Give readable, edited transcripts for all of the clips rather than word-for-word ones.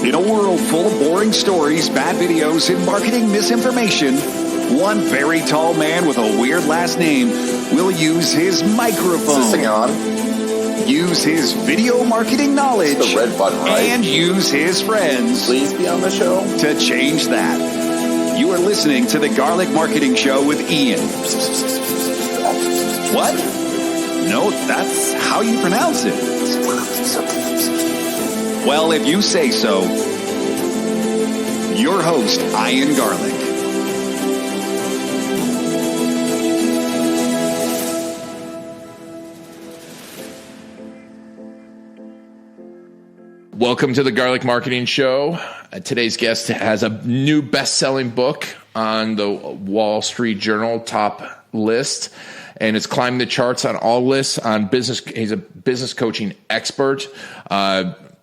In a world full of boring stories, bad videos, and marketing misinformation, one very tall man with a weird last name will use his microphone, Is this thing on? use his video marketing knowledge, The red button, right? and use his friends Please be on the show. to change that. You are listening to the Garlic Marketing Show with Ian. What? No, that's how you pronounce it. Well, if you say so, your host, Ian Garlic. Welcome to the Garlic Marketing Show. Today's guest has a new best-selling book on the Wall Street Journal top list, and it's climbing the charts on all lists on business. He's a business coaching expert,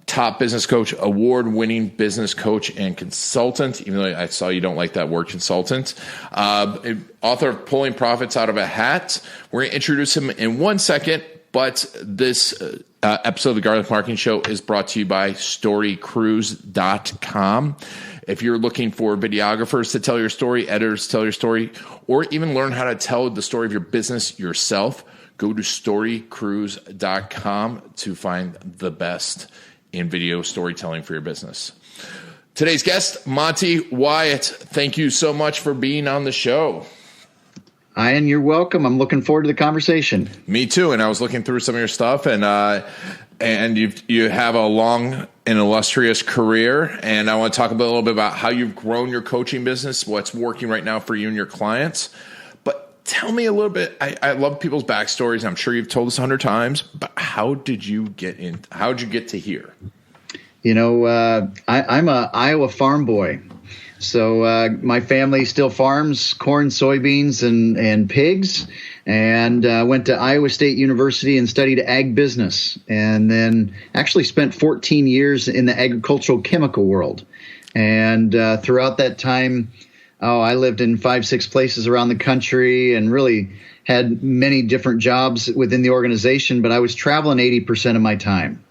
top business coach, award-winning business coach and consultant, even though I saw you don't like that word consultant. Author of Pulling Profits Out of a Hat. We're going to introduce him in 1 second, but this episode of the Garlic Marketing Show is brought to you by StoryCruise.com. If you're looking for videographers to tell your story, editors to tell your story, or even learn how to tell the story of your business yourself, go to StoryCruise.com to find the best in video storytelling for your business. Today's guest, Monte Wyatt. Thank you so much for being on the show. Ian, you're welcome. I'm looking forward to the conversation. Me too. And I was looking through some of your stuff, and you have a long and illustrious career. And I want to talk a little bit about how you've grown your coaching business, what's working right now for you and your clients. But tell me a little bit. I love people's backstories. I'm sure you've told us 100 times, but how did you get in? How did you get to here? You know, I'm a Iowa farm boy. So my family still farms corn, soybeans, and pigs, and went to Iowa State University and studied ag business, and then actually spent 14 years in the agricultural chemical world. And throughout that time, I lived in 5-6 places around the country and really had many different jobs within the organization, but I was traveling 80% of my time.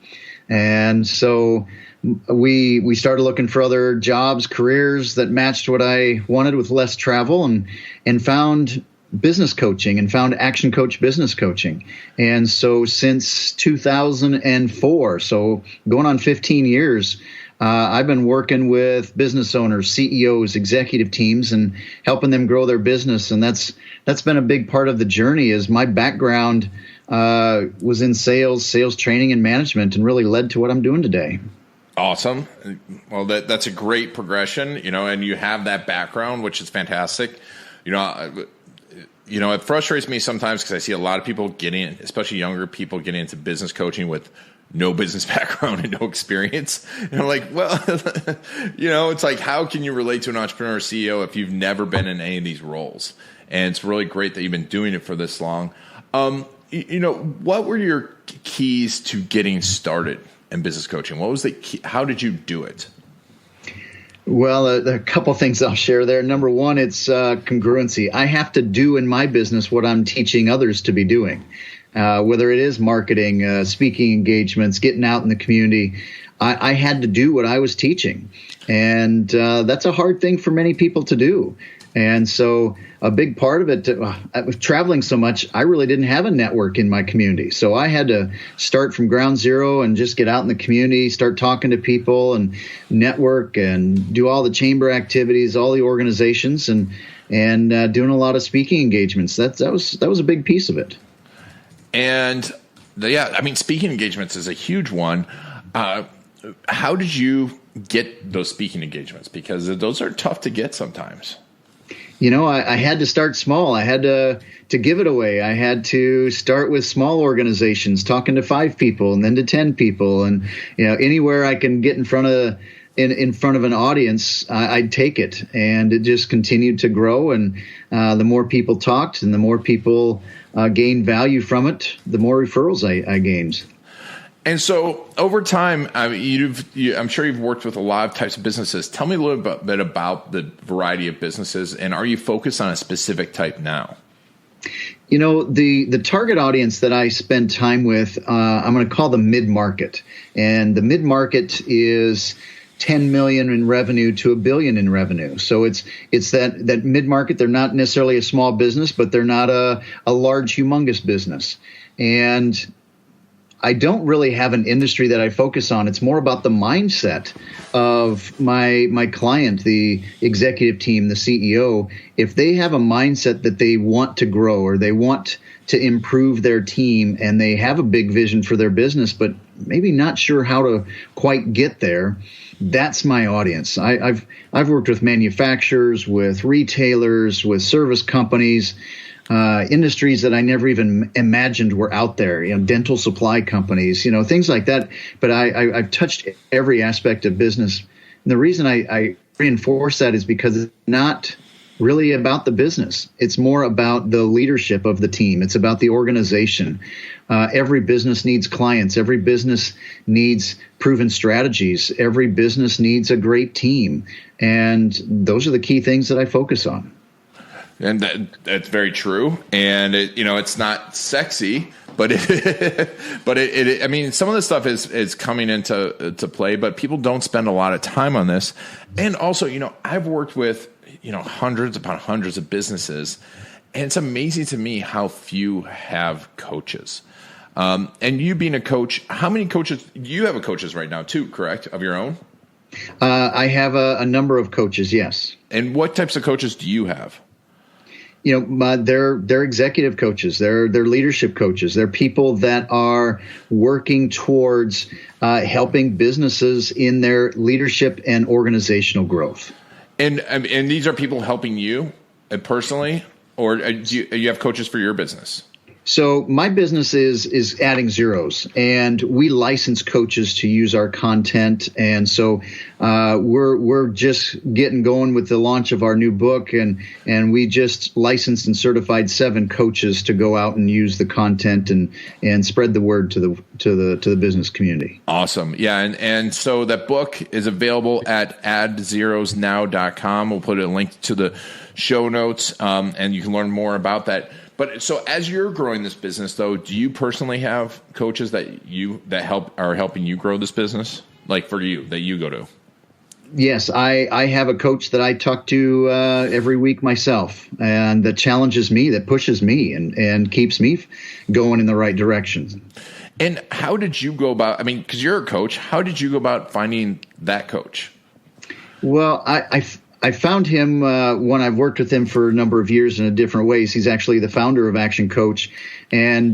And so we started looking for other jobs, careers that matched what I wanted with less travel, and found business coaching and found ActionCOACH Business Coaching. And so since 2004, so going on 15 years, I've been working with business owners, CEOs, executive teams, and helping them grow their business. And that's been a big part of the journey. Is my background was in sales training and management, and really led to what I'm doing today. Awesome. Well, that's a great progression, and you have that background, which is fantastic. It frustrates me sometimes because I see a lot of people getting, especially younger people, getting into business coaching with no business background and no experience. And I'm like, well, it's like, how can you relate to an entrepreneur or CEO if you've never been in any of these roles? And it's really great that you've been doing it for this long. What were your keys to getting started in business coaching? What was the key? How did you do it? Well, a couple things I'll share there. Number one, it's congruency. I have to do in my business what I'm teaching others to be doing, whether it is marketing, speaking engagements, getting out in the community. I had to do what I was teaching. And that's a hard thing for many people to do. And so a big part of it, with traveling so much, I really didn't have a network in my community. So I had to start from ground zero and just get out in the community, start talking to people and network and do all the chamber activities, all the organizations, and doing a lot of speaking engagements. That was a big piece of it. And speaking engagements is a huge one. How did you get those speaking engagements? Because those are tough to get sometimes. I had to start small. I had to give it away. I had to start with small organizations, talking to 5 people and then to 10 people. And, anywhere I can get in front of an audience, I'd take it. And it just continued to grow. And the more people talked and the more people gained value from it, the more referrals I gained. And so over time, I'm sure you've worked with a lot of types of businesses. Tell me a little bit about the variety of businesses, and are you focused on a specific type now? The target audience that I spend time with, I'm going to call the mid-market. And the mid-market is 10 million in revenue to $1 billion in revenue. So it's that mid-market. They're not necessarily a small business, but they're not a large, humongous business. And I don't really have an industry that I focus on. It's more about the mindset of my client, the executive team, the CEO. If they have a mindset that they want to grow or they want to improve their team and they have a big vision for their business, but maybe not sure how to quite get there, that's my audience. I've worked with manufacturers, with retailers, with service companies, industries that I never even imagined were out there, dental supply companies, things like that. But I've touched every aspect of business. And the reason I reinforce that is because it's not really about the business. It's more about the leadership of the team. It's about the organization. Every business needs clients. Every business needs proven strategies. Every business needs a great team. And those are the key things that I focus on. And that's very true. And it's not sexy, but I mean, some of this stuff is coming into play, but people don't spend a lot of time on this. And also, I've worked with hundreds upon hundreds of businesses, and it's amazing to me how few have coaches. And you being a coach, how many coaches? You have coaches right now too, correct? Of your own? I have a number of coaches, yes. And what types of coaches do you have? They're executive coaches. They're leadership coaches. They're people that are working towards helping businesses in their leadership and organizational growth. And these are people helping you personally, or do you have coaches for your business? So my business is adding zeros, and we license coaches to use our content. And so we're just getting going with the launch of our new book, and we just licensed and certified 7 coaches to go out and use the content and spread the word to the business community. Awesome. Yeah. And so that book is available at addZerosNow.com. We'll put a link to the show notes, and you can learn more about that. But so as you're growing this business, though, do you personally have coaches that are helping you grow this business, like for you, that you go to? Yes, I have a coach that I talk to every week myself, and that challenges me, that pushes me, and keeps me going in the right direction. And how did you go about? I mean, because you're a coach, how did you go about finding that coach? Well, I found him when I've worked with him for a number of years in different ways. He's actually the founder of ActionCOACH, and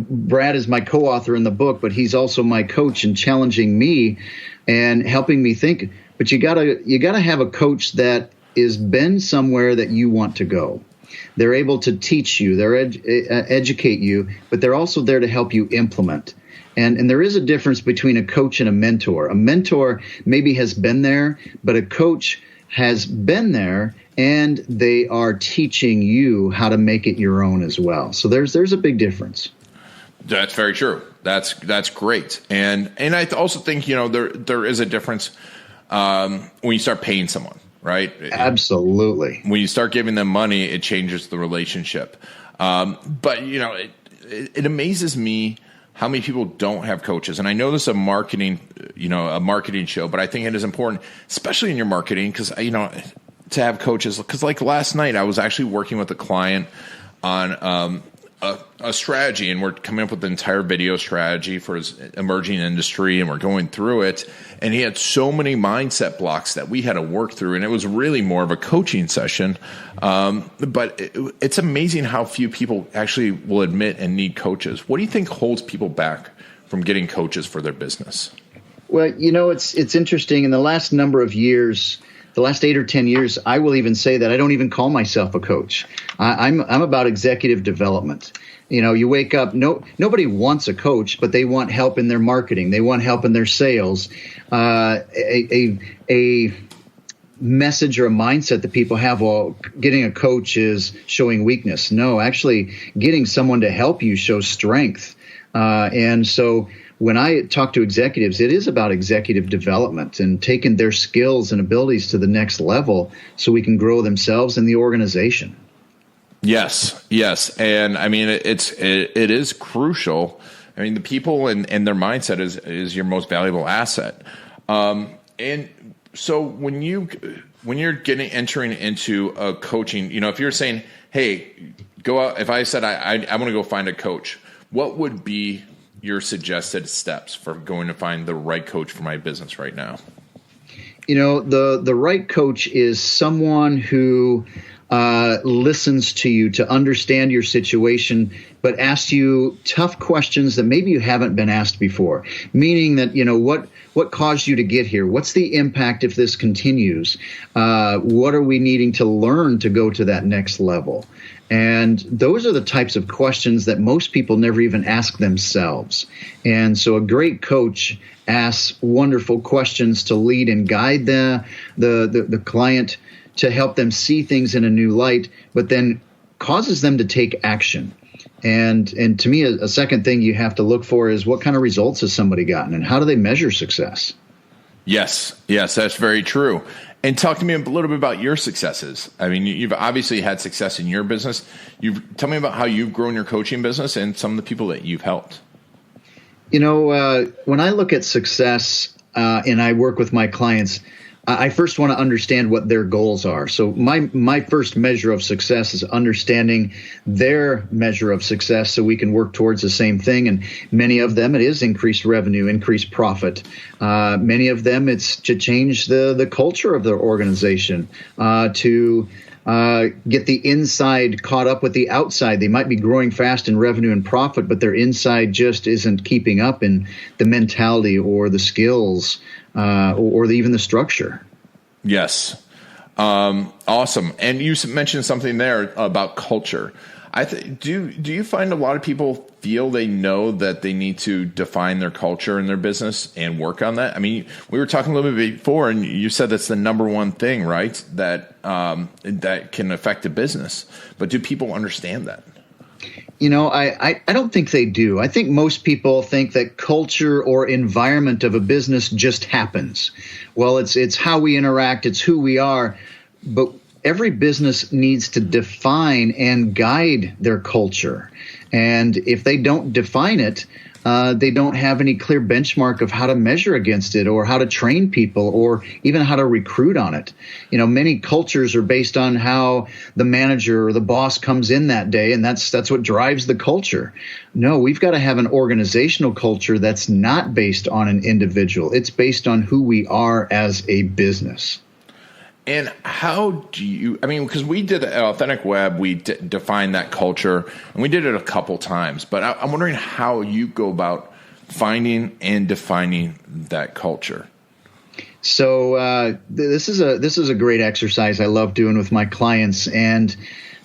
Brad is my co-author in the book, but he's also my coach in challenging me and helping me think. But you gotta have a coach that is been somewhere that you want to go. They're able to teach you, they're educate you, but they're also there to help you implement. And there is a difference between a coach and a mentor. A mentor maybe has been there, but a coach has been there, and they are teaching you how to make it your own as well. So there's a big difference. That's very true. That's great. And I also think there is a difference when you start paying someone, right? Absolutely. When you start giving them money, it changes the relationship. But it amazes me how many people don't have coaches. And I know this is a marketing show, but I think it is important, especially in your marketing, because, to have coaches. Because like last night, I was actually working with a client on a strategy, and we're coming up with the entire video strategy for his emerging industry, and we're going through it. And he had so many mindset blocks that we had to work through, and it was really more of a coaching session. But it's amazing how few people actually will admit and need coaches. What do you think holds people back from getting coaches for their business? Well, it's interesting. In the last number of years, the last 8 or 10 years, I will even say that I don't even call myself a coach. I'm about executive development. You wake up, nobody wants a coach, but they want help in their marketing. They want help in their sales. A message or a mindset that people have, well, getting a coach is showing weakness. No, actually, getting someone to help you shows strength. And so when I talk to executives, it is about executive development and taking their skills and abilities to the next level so we can grow themselves and the organization. Yes. And I mean, it is crucial. I mean, the people and their mindset is your most valuable asset. And so when you're entering into a coaching, if you're saying, hey, go out, if I said I want to go find a coach, what would be your suggested steps for going to find the right coach for my business right now? The right coach is someone who listens to you to understand your situation, but asks you tough questions that maybe you haven't been asked before. Meaning that, what caused you to get here? What's the impact if this continues? What are we needing to learn to go to that next level? And those are the types of questions that most people never even ask themselves. And so a great coach asks wonderful questions to lead and guide the client, to help them see things in a new light, but then causes them to take action. And to me, a second thing you have to look for is what kind of results has somebody gotten and how do they measure success? Yes, that's very true. And talk to me a little bit about your successes. I mean, you've obviously had success in your business. Tell me about how you've grown your coaching business and some of the people that you've helped. When I look at success and I work with my clients, I first want to understand what their goals are. So my first measure of success is understanding their measure of success so we can work towards the same thing. And many of them, it is increased revenue, increased profit. Many of them, it's to change the culture of their organization, to get the inside caught up with the outside. They might be growing fast in revenue and profit, but their inside just isn't keeping up in the mentality or the skills or even the structure. Yes. Awesome. And you mentioned something there about culture. Do you find a lot of people feel they know that they need to define their culture in their business and work on that? I mean, we were talking a little bit before, and you said that's the number one thing, right? That can affect a business. But do people understand that? I don't think they do. I think most people think that culture or environment of a business just happens. Well, it's how we interact, it's who we are, but every business needs to define and guide their culture. And if they don't define it, they don't have any clear benchmark of how to measure against it or how to train people or even how to recruit on it. Many cultures are based on how the manager or the boss comes in that day, and that's what drives the culture. No, we've got to have an organizational culture that's not based on an individual. It's based on who we are as a business. And how do you, because we did at Authentic Web, we defined that culture, and we did it a couple times, but I'm wondering how you go about finding and defining that culture. So this is a great exercise I love doing with my clients, and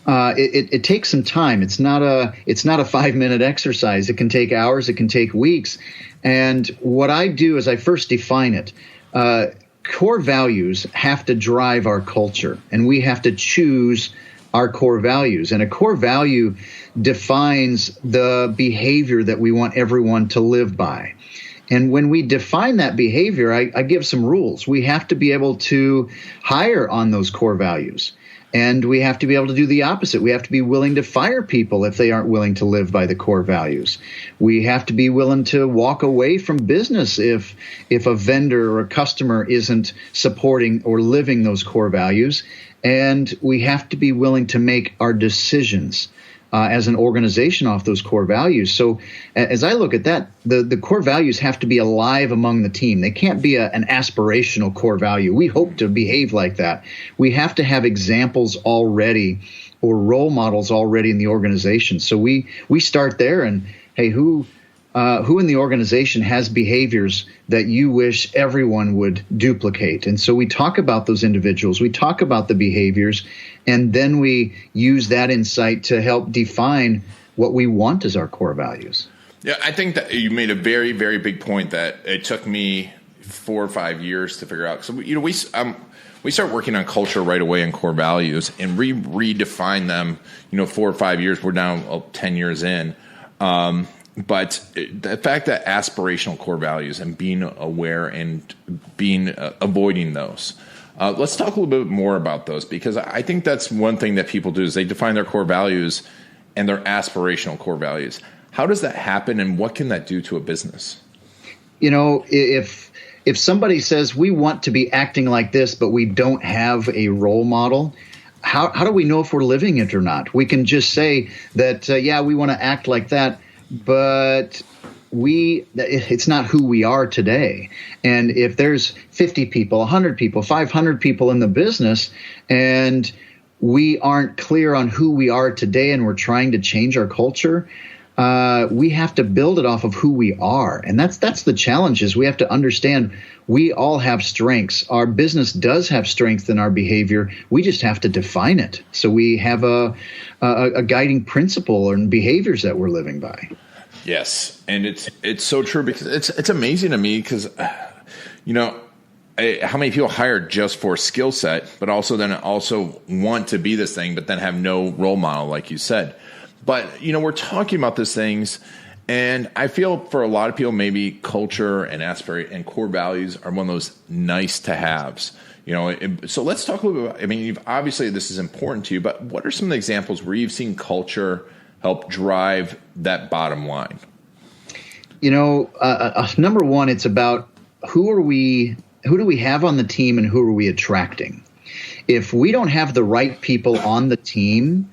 it takes some time. It's not a 5-minute exercise. It can take hours. It can take weeks. And what I do is I first define it. Core values have to drive our culture, and we have to choose our core values. And a core value defines the behavior that we want everyone to live by. And when we define that behavior, I give some rules. We have to be able to hire on those core values. And we have to be able to do the opposite. We have to be willing to fire people if they aren't willing to live by the core values. We have to be willing to walk away from business if a vendor or a customer isn't supporting or living those core values. And we have to be willing to make our decisions as an organization off those core values. So as I look at that, the core values have to be alive among the team. They can't be an aspirational core value. We hope to behave like that. We have to have examples already or role models already in the organization. So we start there and, hey, who in the organization has behaviors that you wish everyone would duplicate? And so we talk about those individuals, we talk about the behaviors, and then we use that insight to help define what we want as our core values. Yeah, I think that you made a very, very big point that it took me 4 or 5 years to figure out. So, we start working on culture right away and core values and redefine them, 4 or 5 years. We're now 10 years in. But the fact that aspirational core values and being aware and avoiding those. Let's talk a little bit more about those, because I think that's one thing that people do is they define their core values and their aspirational core values. How does that happen, and what can that do to a business? If if somebody says we want to be acting like this, but we don't have a role model, how do we know if we're living it or not? We can just say that, we want to act like that, but it's not who we are today. And if there's 50 people, 100 people, 500 people in the business, and we aren't clear on who we are today and we're trying to change our culture, we have to build it off of who we are. And that's the challenge, is we have to understand we all have strengths. Our business does have strength in our behavior. We just have to define it. So we have a guiding principle and behaviors that we're living by. Yes, and it's so true, because it's amazing to me, because how many people hire just for skill set, but also want to be this thing, but then have no role model, like you said. But we're talking about these things, and I feel for a lot of people, maybe culture and aspiration and core values are one of those nice to haves. So let's talk a little bit about, obviously this is important to you, but what are some of the examples where you've seen culture help drive that bottom line? Number one, it's about who do we have on the team and who are we attracting? If we don't have the right people on the team,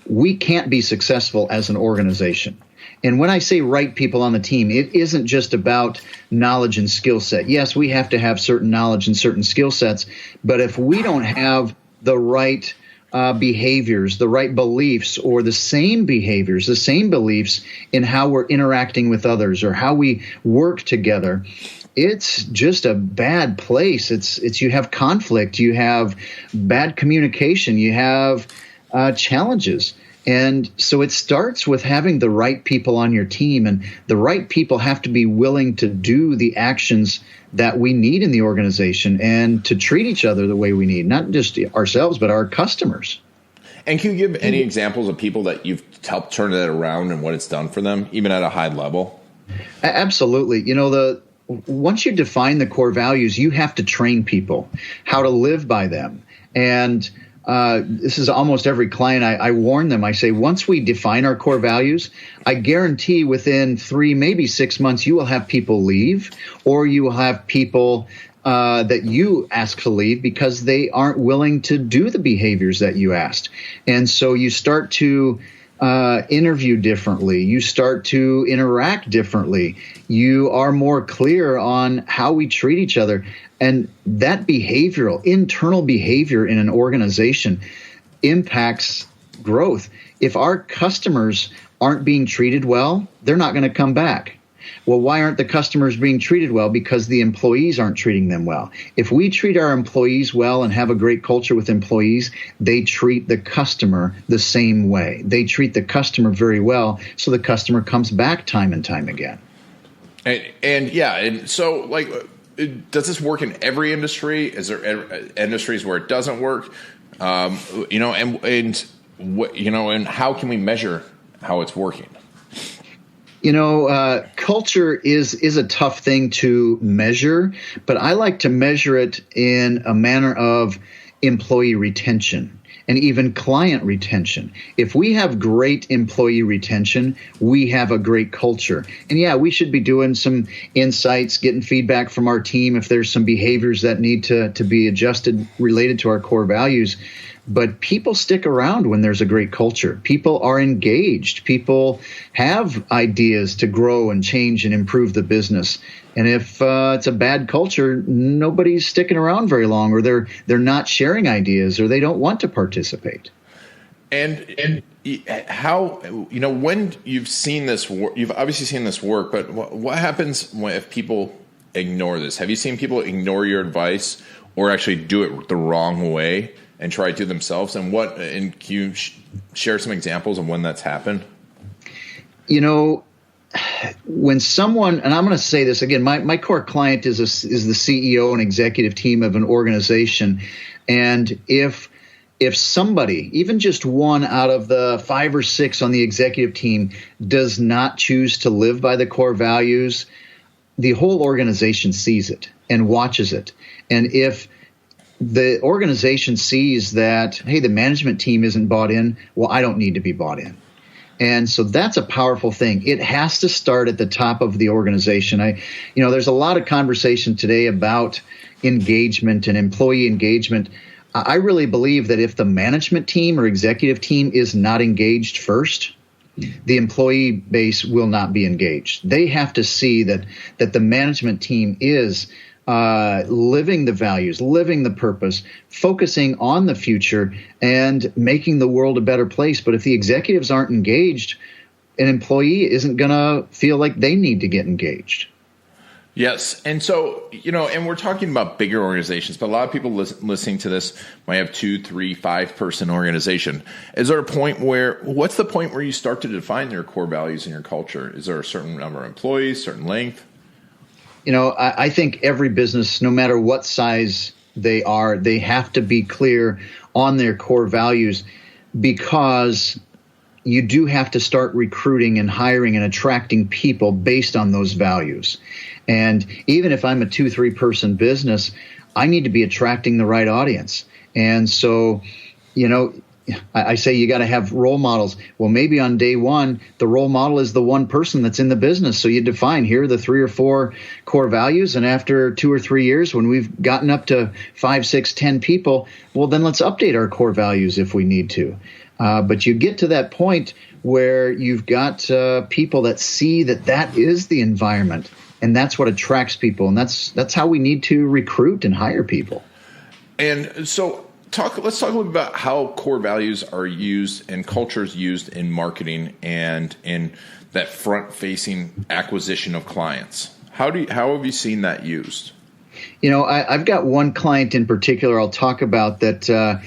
we can't be successful as an organization. And when I say right people on the team, it isn't just about knowledge and skill set. Yes, we have to have certain knowledge and certain skill sets, but if we don't have the right behaviors, the right beliefs, or the same behaviors, the same beliefs in how we're interacting with others or how we work together, it's just a bad place. It's you have conflict, you have bad communication, you have challenges. And so it starts with having the right people on your team, and the right people have to be willing to do the actions that we need in the organization and to treat each other the way we need, not just ourselves, but our customers. And can you give any examples of people that you've helped turn that around and what it's done for them, even at a high level? Absolutely. Once you define the core values, you have to train people how to live by them. And this is almost every client. I warn them. I say, once we define our core values, I guarantee within 3, maybe 6 months, you will have people leave, or you will have people that you ask to leave because they aren't willing to do the behaviors that you asked. And so you start to interview differently. You start to interact differently. You are more clear on how we treat each other. And that internal behavior in an organization impacts growth. If our customers aren't being treated well, they're not going to come back. Well, why aren't the customers being treated well? Because the employees aren't treating them well. If we treat our employees well and have a great culture with employees, they treat the customer the same way. They treat the customer very well, so the customer comes back time and time again. And so, does this work in every industry? Is there industries where it doesn't work? And how can we measure how it's working? Culture is a tough thing to measure, but I like to measure it in a manner of employee retention and even client retention. If we have great employee retention, we have a great culture. And we should be doing some insights, getting feedback from our team if there's some behaviors that need to be adjusted related to our core values. But people stick around when there's a great culture. People are engaged. People have ideas to grow and change and improve the business. And if it's a bad culture, nobody's sticking around very long, or they're not sharing ideas, or they don't want to participate. And how, when you've seen this work, you've obviously seen this work, but what happens if people ignore this? Have you seen people ignore your advice or actually do it the wrong way and try to themselves? And can you share some examples of when that's happened? When someone, and I'm going to say this again, my core client is the CEO and executive team of an organization. And if somebody, even just one out of the 5 or 6 on the executive team, does not choose to live by the core values, the whole organization sees it and watches it. And if the organization sees that, hey, the management team isn't bought in, well, I don't need to be bought in. And so that's a powerful thing. It has to start at the top of the organization. There's a lot of conversation today about engagement and employee engagement. I really believe that if the management team or executive team is not engaged first, the employee base will not be engaged. They have to see that the management team is living the values, living the purpose, focusing on the future, and making the world a better place. But if the executives aren't engaged, an employee isn't going to feel like they need to get engaged. Yes. And so, and we're talking about bigger organizations, but a lot of people listening to this might have 2, 3, 5 person organization. Is there a point what's the point where you start to define your core values and your culture? Is there a certain number of employees, certain length? I think every business, no matter what size they are, they have to be clear on their core values, because you do have to start recruiting and hiring and attracting people based on those values. And even if I'm a 2-3 person business, I need to be attracting the right audience. And so, I say you got to have role models. Well, maybe on day one, the role model is the one person that's in the business. So you define, here are the 3 or 4 core values. And after 2 or 3 years, when we've gotten up to 5, 6, 10 people, well, then let's update our core values if we need to. But you get to that point where you've got people that see that is the environment, and that's what attracts people, and that's how we need to recruit and hire people. And so let's talk a little bit about how core values are used and cultures used in marketing and in that front-facing acquisition of clients. How have you seen that used? I've got one client in particular I'll talk about that.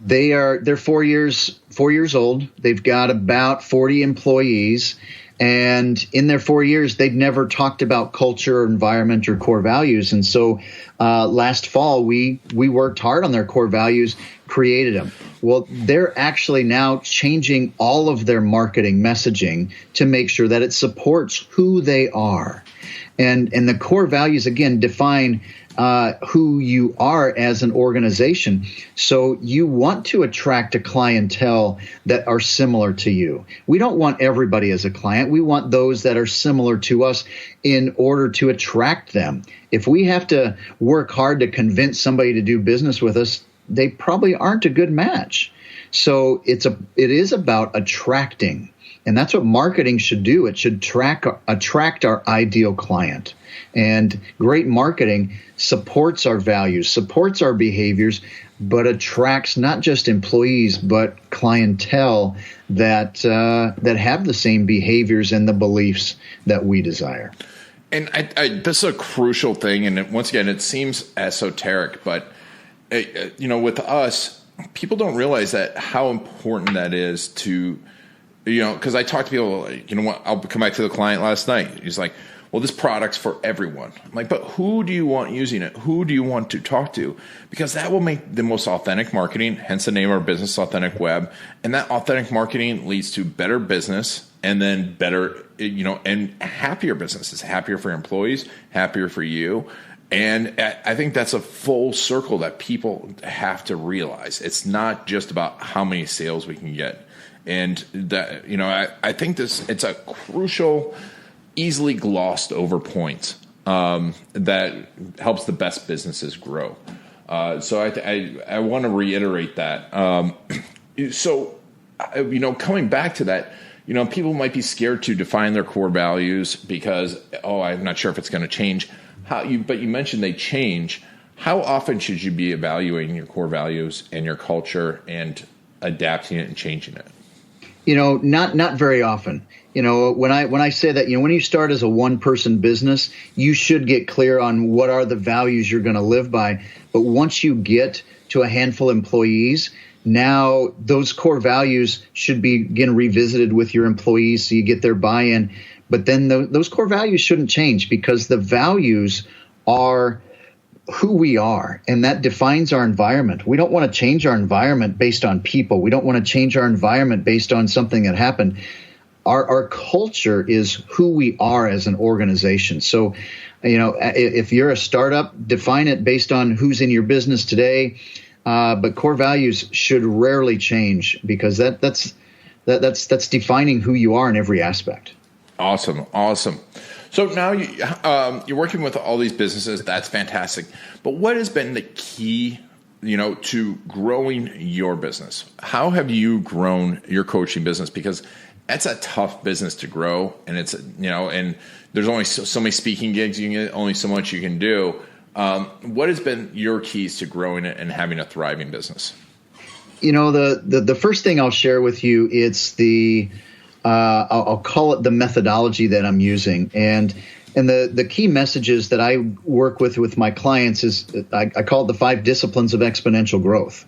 They're 4 years old. They've got about 40 employees. And in their 4 years, they'd never talked about culture, environment, or core values. And so last fall, we worked hard on their core values, created them. Well, they're actually now changing all of their marketing messaging to make sure that it supports who they are. And the core values, again, define who you are as an organization. So you want to attract a clientele that are similar to you. We don't want everybody as a client. We want those that are similar to us in order to attract them. If we have to work hard to convince somebody to do business with us, they probably aren't a good match. So it is about attracting. And that's what marketing should do. It should attract our ideal client. And great marketing supports our values, supports our behaviors, but attracts not just employees, but clientele that have the same behaviors and the beliefs that we desire. And this is a crucial thing. And once again, it seems esoteric, but with us, people don't realize that how important that is to, because I talk to people, I'll come back to the client last night. He's like, well, this product's for everyone. I'm like, but who do you want using it? Who do you want to talk to? Because that will make the most authentic marketing, hence the name of our business, Authentic Web. And that authentic marketing leads to better business and then better, and happier businesses, happier for your employees, happier for you. And I think that's a full circle that people have to realize. It's not just about how many sales we can get. And that, I think it's a crucial, easily glossed over point that helps the best businesses grow. So I want to reiterate that. Coming back to that, people might be scared to define their core values because, I'm not sure if it's going to change. But you mentioned they change. How often should you be evaluating your core values and your culture and adapting it and changing it? Not very often. When I say that, when you start as a one-person business, you should get clear on what are the values you're going to live by. But once you get to a handful of employees, now those core values should begin revisited with your employees so you get their buy-in. But then those core values shouldn't change because the values are who we are, and that defines our environment. We don't want to change our environment based on people. We don't want to change our environment based on something that happened. Our culture is who we are as an organization. So, if you're a startup, define it based on who's in your business today. But core values should rarely change because that's that's defining who you are in every aspect. Awesome. So now you're working with all these businesses. That's fantastic. But what has been the key, to growing your business? How have you grown your coaching business? Because that's a tough business to grow, and it's and there's only so many speaking gigs you can get, only so much you can do. What has been your keys to growing it and having a thriving business? The first thing I'll share with you, it's I'll call it the methodology that I'm using, and the key messages that I work with my clients is I call it the 5 disciplines of exponential growth,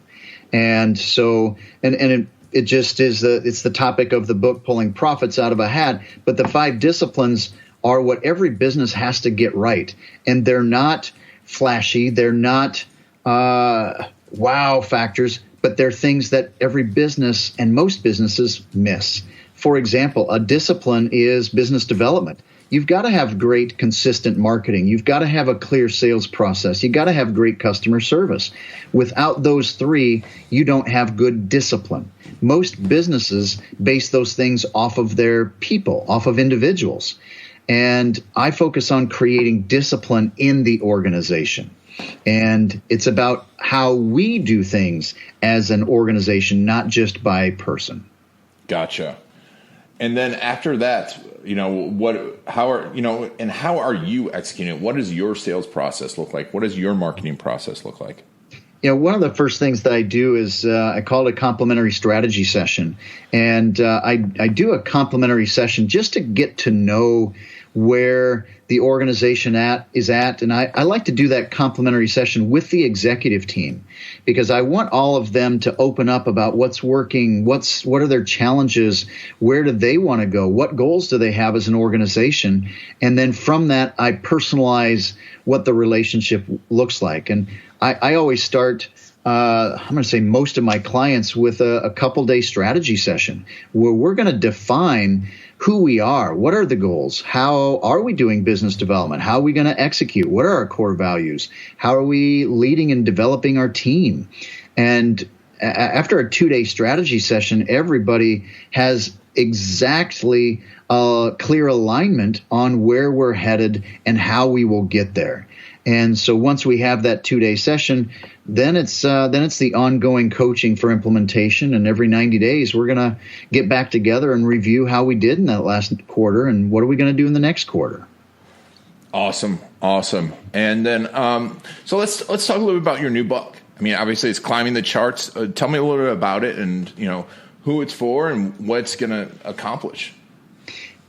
and so it just is it's the topic of the book, Pulling Profits Out of a Hat. But the 5 disciplines are what every business has to get right, and they're not flashy, they're not wow factors, but they're things that every business and most businesses miss. For example, a discipline is business development. You've got to have great, consistent marketing. You've got to have a clear sales process. You've got to have great customer service. Without those 3, you don't have good discipline. Most businesses base those things off of their people, off of individuals. And I focus on creating discipline in the organization. And it's about how we do things as an organization, not just by person. Gotcha. And then after that, how are you executing it? What does your sales process look like? What does your marketing process look like? One of the first things that I do is I call it a complimentary strategy session. And I do a complimentary session just to get to know where the organization is at. And I like to do that complimentary session with the executive team, because I want all of them to open up about what's working, what are their challenges, where do they want to go, what goals do they have as an organization. And then from that, I personalize what the relationship looks like. And I always start, I'm going to say most of my clients, with a couple-day strategy session where we're going to define who we are, what are the goals, how are we doing business development, how are we going to execute, what are our core values, how are we leading and developing our team. And after a 2-day strategy session, everybody has exactly clear alignment on where we're headed and how we will get there. And so once we have that 2-day session, then it's the ongoing coaching for implementation. And every 90 days, we're going to get back together and review how we did in that last quarter and what are we going to do in the next quarter. Awesome. And then, so let's talk a little bit about your new book. I mean, obviously it's climbing the charts. Tell me a little bit about it and, who it's for and what it's going to accomplish.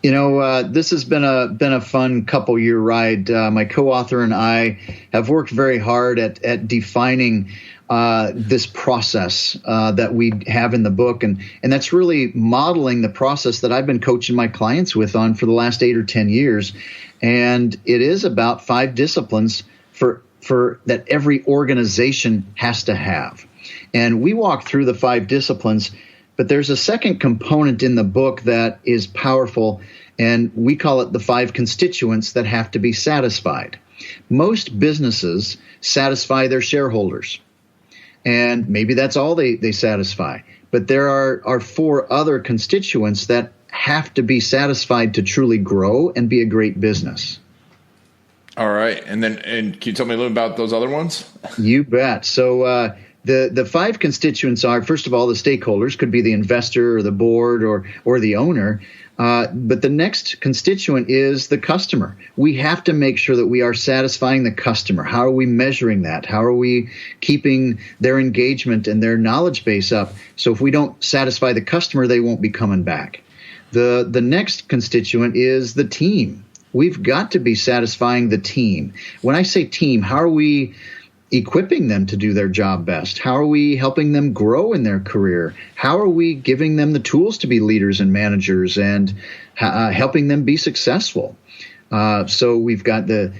This has been a fun couple-year ride. My co-author and I have worked very hard at defining this process that we have in the book, and that's really modeling the process that I've been coaching my clients with on for the last 8 or 10 years. And it is about 5 disciplines for that every organization has to have. And we walk through the 5 disciplines. But there's a second component in the book that is powerful, and we call it the 5 constituents that have to be satisfied. Most businesses satisfy their shareholders, and maybe that's all they satisfy. But there are 4 other constituents that have to be satisfied to truly grow and be a great business. All right. And can you tell me a little about those other ones? You bet. So, The 5 constituents are, first of all, the stakeholders, could be the investor or the board or the owner. But the next constituent is the customer. We have to make sure that we are satisfying the customer. How are we measuring that? How are we keeping their engagement and their knowledge base up? So if we don't satisfy the customer, they won't be coming back. The next constituent is the team. We've got to be satisfying the team. When I say team, how are we equipping them to do their job best? How are we helping them grow in their career? How are we giving them the tools to be leaders and managers and helping them be successful? So we've got the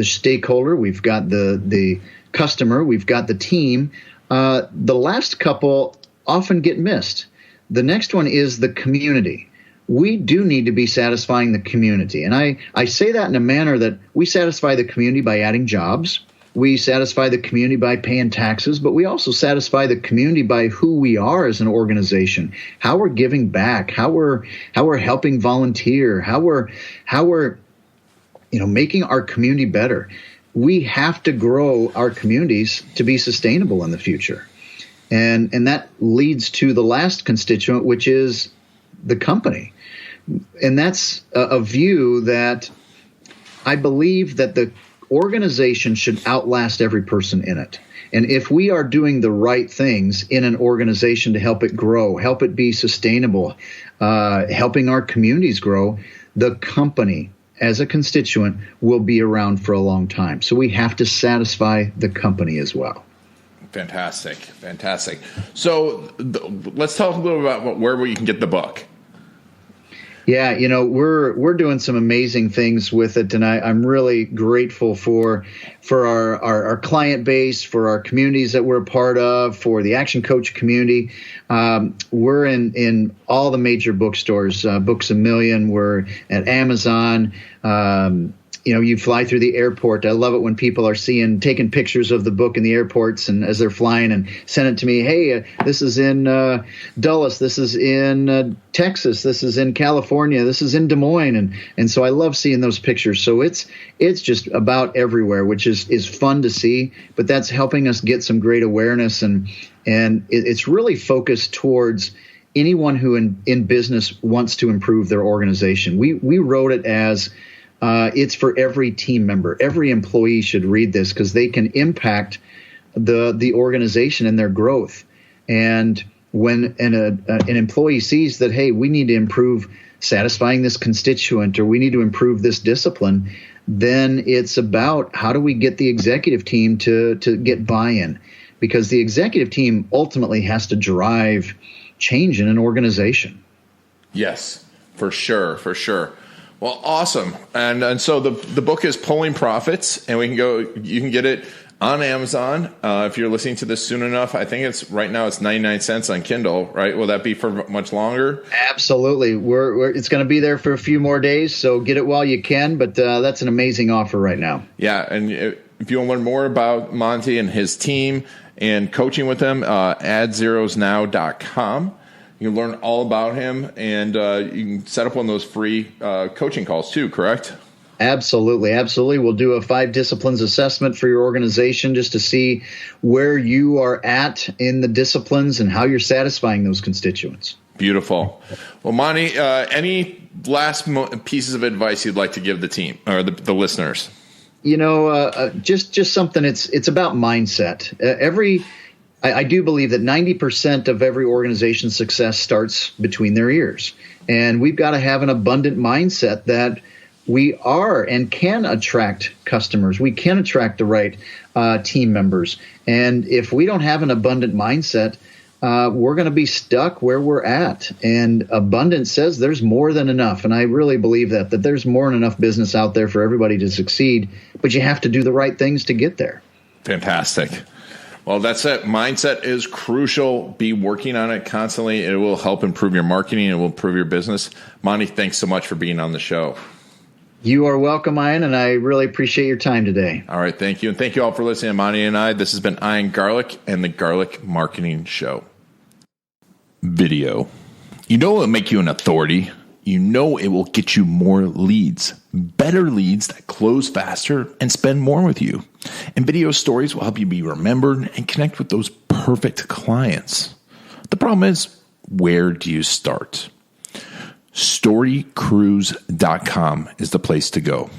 stakeholder, we've got the customer, we've got the team. The last couple often get missed. The next one is the community. We do need to be satisfying the community. And I say that in a manner that we satisfy the community by adding jobs. we satisfy the community by paying taxes, but we also satisfy the community by who we are as an organization, how we're giving back, how we're helping volunteer, how we're making our community better. We have to grow our communities to be sustainable in the future. And that leads to the last constituent, which is the company. And that's a view that I believe that the organization should outlast every person in it. And if we are doing the right things in an organization to help it grow, help it be sustainable, helping our communities grow, the company as a constituent will be around for a long time. So we have to satisfy the company as well. Fantastic. So let's talk a little about where you can get the book. Yeah, we're doing some amazing things with it, and I'm really grateful for our client base, for our communities that we're a part of, for the Action Coach community. We're in all the major bookstores, Books A Million. We're at Amazon. You fly through the airport. I love it when people are taking pictures of the book in the airports and as they're flying and send it to me. Hey, this is in Dulles. This is in Texas. This is in California. This is in Des Moines. And so I love seeing those pictures. So it's just about everywhere, which is fun to see. But that's helping us get some great awareness. And it's really focused towards anyone who in business wants to improve their organization. We wrote it as it's for every team member. Every employee should read this because they can impact the organization and their growth. And when an employee sees that, hey, we need to improve satisfying this constituent, or we need to improve this discipline, then it's about how do we get the executive team to get buy-in, because the executive team ultimately has to drive change in an organization. Yes, for sure. Well, awesome. And so the book is Pulling Profits, and you can get it on Amazon. If you're listening to this soon enough, I think right now it's 99 cents on Kindle, right? Will that be for much longer? Absolutely. It's going to be there for a few more days, so get it while you can, but that's an amazing offer right now. Yeah, and if you want to learn more about Monte and his team and coaching with them, AddZerosNow.com. You can learn all about him, and you can set up one of those free coaching calls too, correct? Absolutely. We'll do a 5 disciplines assessment for your organization just to see where you are at in the disciplines and how you're satisfying those constituents. Beautiful. Well, Monte, any last pieces of advice you'd like to give the team or the listeners? Just something. It's about mindset. I do believe that 90% of every organization's success starts between their ears. And we've got to have an abundant mindset that we are and can attract customers. We can attract the right team members. And if we don't have an abundant mindset, we're going to be stuck where we're at. And abundance says there's more than enough. And I really believe that there's more than enough business out there for everybody to succeed. But you have to do the right things to get there. Fantastic. Well, that's it. Mindset is crucial. Be working on it constantly. It will help improve your marketing. It will improve your business. Monte, thanks so much for being on the show. You are welcome, Ian, and I really appreciate your time today. All right, thank you. And thank you all for listening to Monte and I. This has been Ian Garlic and the Garlic Marketing Show. Video. You know it will make you an authority. You know it will get you more leads, better leads that close faster and spend more with you. And video stories will help you be remembered and connect with those perfect clients. The problem is, where do you start? StoryCruise.com is the place to go.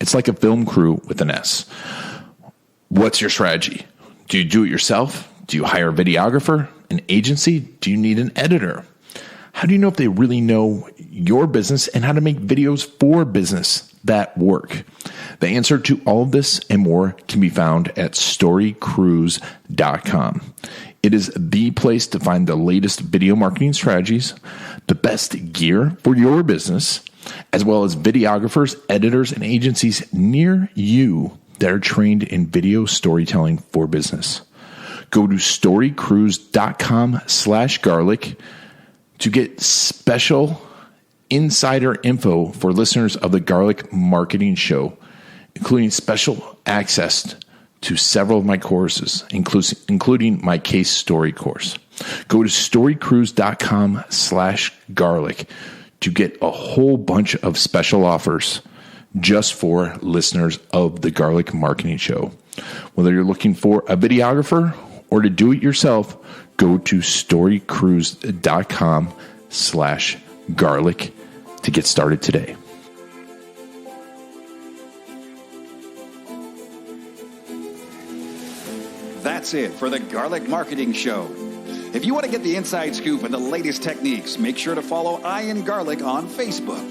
It's like a film crew with an S. What's your strategy? Do you do it yourself? Do you hire a videographer, an agency? Do you need an editor? How do you know if they really know your business and how to make videos for business that work? The answer to all of this and more can be found at StoryCruise.com. It is the place to find the latest video marketing strategies, the best gear for your business, as well as videographers, editors, and agencies near you that are trained in video storytelling for business. Go to StoryCruise.com/garlic to get special insider info for listeners of the Garlic Marketing Show, including special access to several of my courses, including my case story course. Go to storycruise.com/garlic to get a whole bunch of special offers just for listeners of the Garlic Marketing Show. Whether you're looking for a videographer or to do it yourself, go to storycruise.com/garlic to get started today. That's it for the Garlic Marketing Show. If you want to get the inside scoop and the latest techniques, make sure to follow Ian Garlic on Facebook.